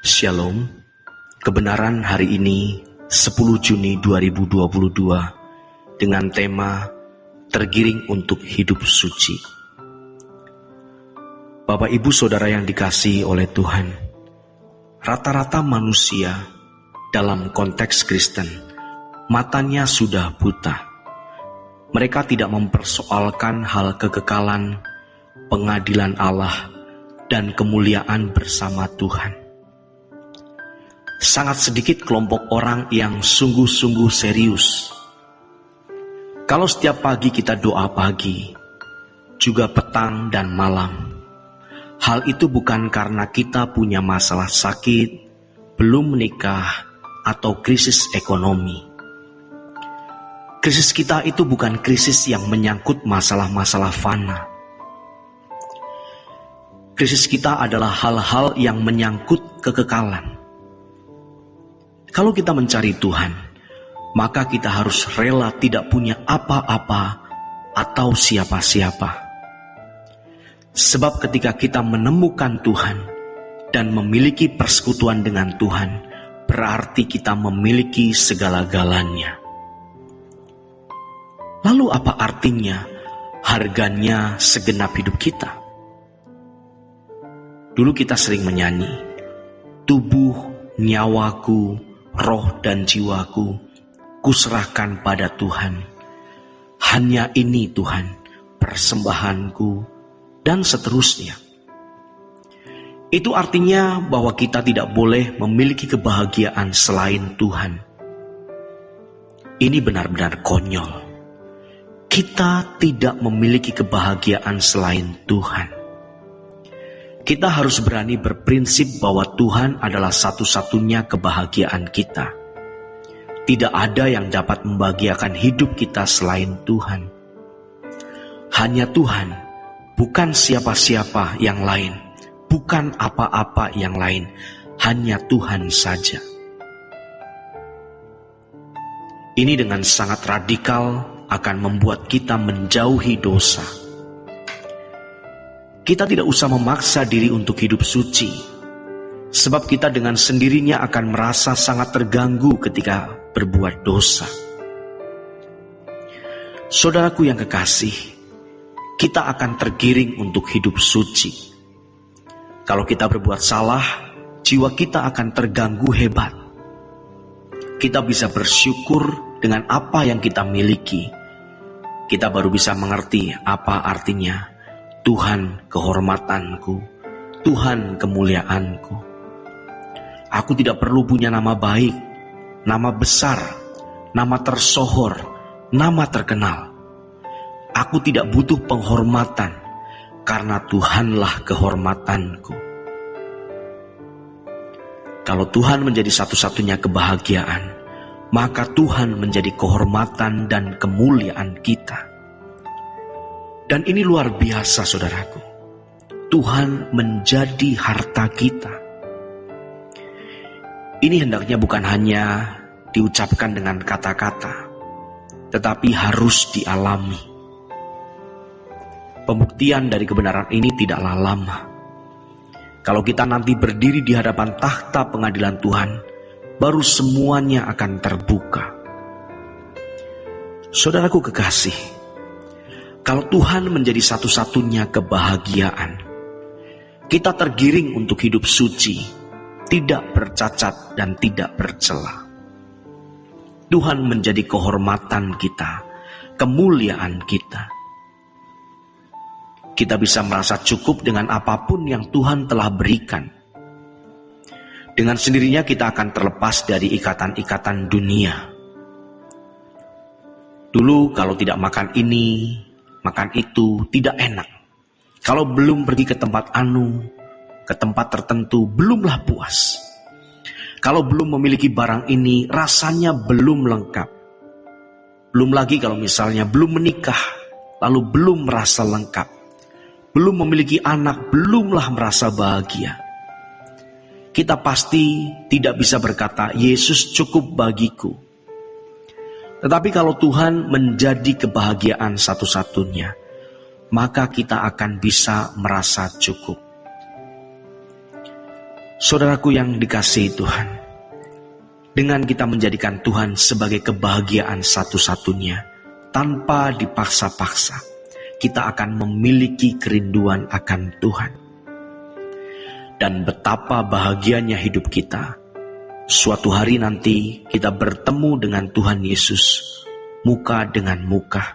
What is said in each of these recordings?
Shalom, kebenaran hari ini 10 Juni 2022 dengan tema Tergiring untuk Hidup Suci. Bapak Ibu Saudara yang dikasihi oleh Tuhan, rata-rata manusia dalam konteks Kristen, matanya sudah buta. Mereka tidak mempersoalkan hal kekekalan, pengadilan Allah, dan kemuliaan bersama Tuhan. Sangat sedikit kelompok orang yang sungguh-sungguh serius. Kalau setiap pagi kita doa pagi, juga petang dan malam, hal itu bukan karena kita punya masalah sakit, belum menikah, atau krisis ekonomi. Krisis kita itu bukan krisis yang menyangkut masalah-masalah fana. Krisis kita adalah hal-hal yang menyangkut kekekalan. Kalau kita mencari Tuhan, maka kita harus rela tidak punya apa-apa atau siapa-siapa. Sebab ketika kita menemukan Tuhan dan memiliki persekutuan dengan Tuhan, berarti kita memiliki segala-galanya. Lalu apa artinya harganya segenap hidup kita? Dulu kita sering menyanyi, tubuh, nyawaku, roh dan jiwaku, kuserahkan pada Tuhan. Hanya ini Tuhan, persembahanku, dan seterusnya. Itu artinya bahwa kita tidak boleh memiliki kebahagiaan selain Tuhan. Ini benar-benar konyol. Kita tidak memiliki kebahagiaan selain Tuhan. Kita harus berani berprinsip bahwa Tuhan adalah satu-satunya kebahagiaan kita. Tidak ada yang dapat membahagiakan hidup kita selain Tuhan. Hanya Tuhan, bukan siapa-siapa yang lain, bukan apa-apa yang lain, hanya Tuhan saja. Ini dengan sangat radikal akan membuat kita menjauhi dosa. Kita tidak usah memaksa diri untuk hidup suci, sebab kita dengan sendirinya akan merasa sangat terganggu ketika berbuat dosa. Saudaraku yang kekasih, kita akan tergiring untuk hidup suci. Kalau kita berbuat salah, jiwa kita akan terganggu hebat. Kita bisa bersyukur dengan apa yang kita miliki. Kita baru bisa mengerti apa artinya Tuhan kehormatanku, Tuhan kemuliaanku. Aku tidak perlu punya nama baik, nama besar, nama tersohor, nama terkenal. Aku tidak butuh penghormatan, karena Tuhanlah kehormatanku. Kalau Tuhan menjadi satu-satunya kebahagiaan, maka Tuhan menjadi kehormatan dan kemuliaan kita. Dan ini luar biasa, saudaraku. Tuhan menjadi harta kita. Ini hendaknya bukan hanya diucapkan dengan kata-kata, tetapi harus dialami. Pembuktian dari kebenaran ini tidaklah lama. Kalau kita nanti berdiri di hadapan takhta pengadilan Tuhan, baru semuanya akan terbuka. Saudaraku kekasih, kalau Tuhan menjadi satu-satunya kebahagiaan, kita tergiring untuk hidup suci, tidak bercacat dan tidak bercela. Tuhan menjadi kehormatan kita, kemuliaan kita. Kita bisa merasa cukup dengan apapun yang Tuhan telah berikan. Dengan sendirinya kita akan terlepas dari ikatan-ikatan dunia. Dulu kalau tidak makan ini, makan itu, tidak enak. Kalau belum pergi ke tempat ke tempat tertentu, belumlah puas. Kalau belum memiliki barang ini, rasanya belum lengkap. Belum lagi kalau misalnya belum menikah, lalu belum merasa lengkap. Belum memiliki anak, belumlah merasa bahagia. Kita pasti tidak bisa berkata, Yesus cukup bagiku. Tetapi kalau Tuhan menjadi kebahagiaan satu-satunya, maka kita akan bisa merasa cukup. Saudaraku yang dikasihi Tuhan, dengan kita menjadikan Tuhan sebagai kebahagiaan satu-satunya, tanpa dipaksa-paksa, kita akan memiliki kerinduan akan Tuhan. Dan betapa bahagianya hidup kita, suatu hari nanti kita bertemu dengan Tuhan Yesus, muka dengan muka.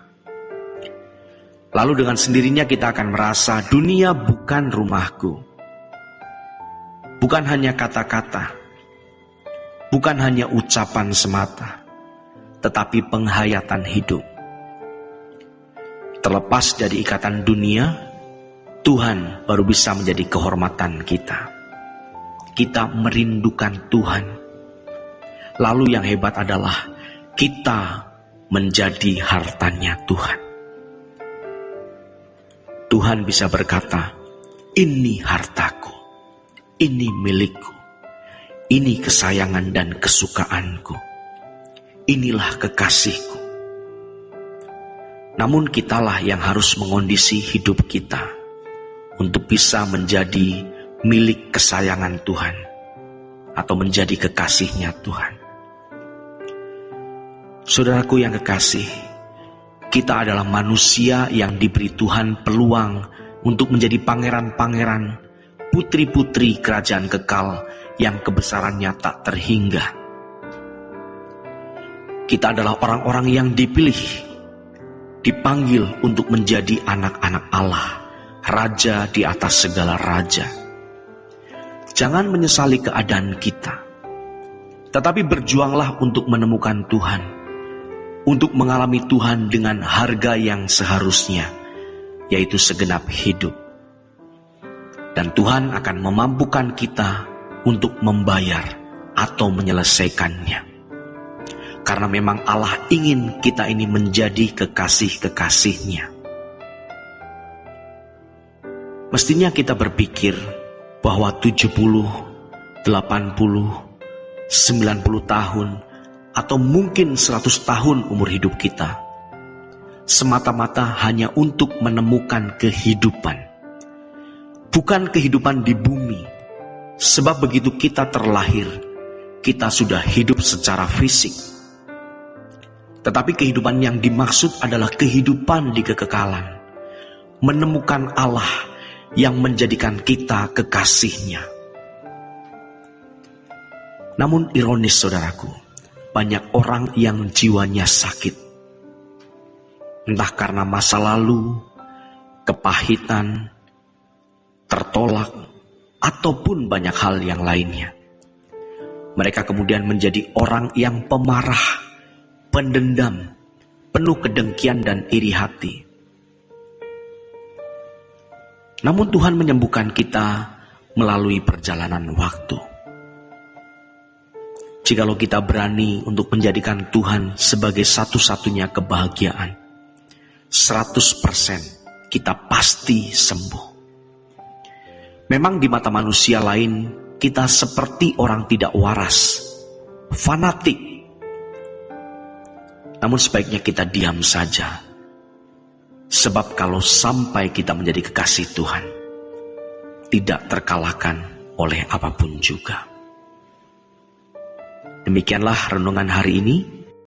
Lalu dengan sendirinya kita akan merasa dunia bukan rumahku. Bukan hanya kata-kata, bukan hanya ucapan semata, tetapi penghayatan hidup. Terlepas dari ikatan dunia, Tuhan baru bisa menjadi kehormatan kita. Kita merindukan Tuhan. Lalu yang hebat adalah kita menjadi hartanya Tuhan. Tuhan bisa berkata, ini hartaku, ini milikku, ini kesayangan dan kesukaanku, inilah kekasihku. Namun kitalah yang harus mengondisi hidup kita untuk bisa menjadi milik kesayangan Tuhan atau menjadi kekasihnya Tuhan. Saudaraku yang kekasih, kita adalah manusia yang diberi Tuhan peluang untuk menjadi pangeran-pangeran, putri-putri kerajaan kekal yang kebesarannya tak terhingga. Kita adalah orang-orang yang dipilih, dipanggil untuk menjadi anak-anak Allah, raja di atas segala raja. Jangan menyesali keadaan kita, tetapi berjuanglah untuk menemukan Tuhan, untuk mengalami Tuhan dengan harga yang seharusnya, yaitu segenap hidup. Dan Tuhan akan memampukan kita untuk membayar atau menyelesaikannya. Karena memang Allah ingin kita ini menjadi kekasih-kekasihnya. Mestinya kita berpikir bahwa 70, 80, 90 tahun, atau mungkin 100 tahun umur hidup kita, semata-mata hanya untuk menemukan kehidupan. Bukan kehidupan di bumi, sebab begitu kita terlahir, kita sudah hidup secara fisik. Tetapi kehidupan yang dimaksud adalah kehidupan di kekekalan, menemukan Allah yang menjadikan kita kekasihnya. Namun ironis saudaraku, banyak orang yang jiwanya sakit. Entah karena masa lalu, kepahitan, tertolak, ataupun banyak hal yang lainnya. Mereka kemudian menjadi orang yang pemarah, pendendam, penuh kedengkian dan iri hati. Namun Tuhan menyembuhkan kita melalui perjalanan waktu. Jikalau kita berani untuk menjadikan Tuhan sebagai satu-satunya kebahagiaan, 100% kita pasti sembuh. Memang di mata manusia lain, kita seperti orang tidak waras, fanatik. Namun sebaiknya kita diam saja. Sebab kalau sampai kita menjadi kekasih Tuhan, tidak terkalahkan oleh apapun juga. Demikianlah renungan hari ini.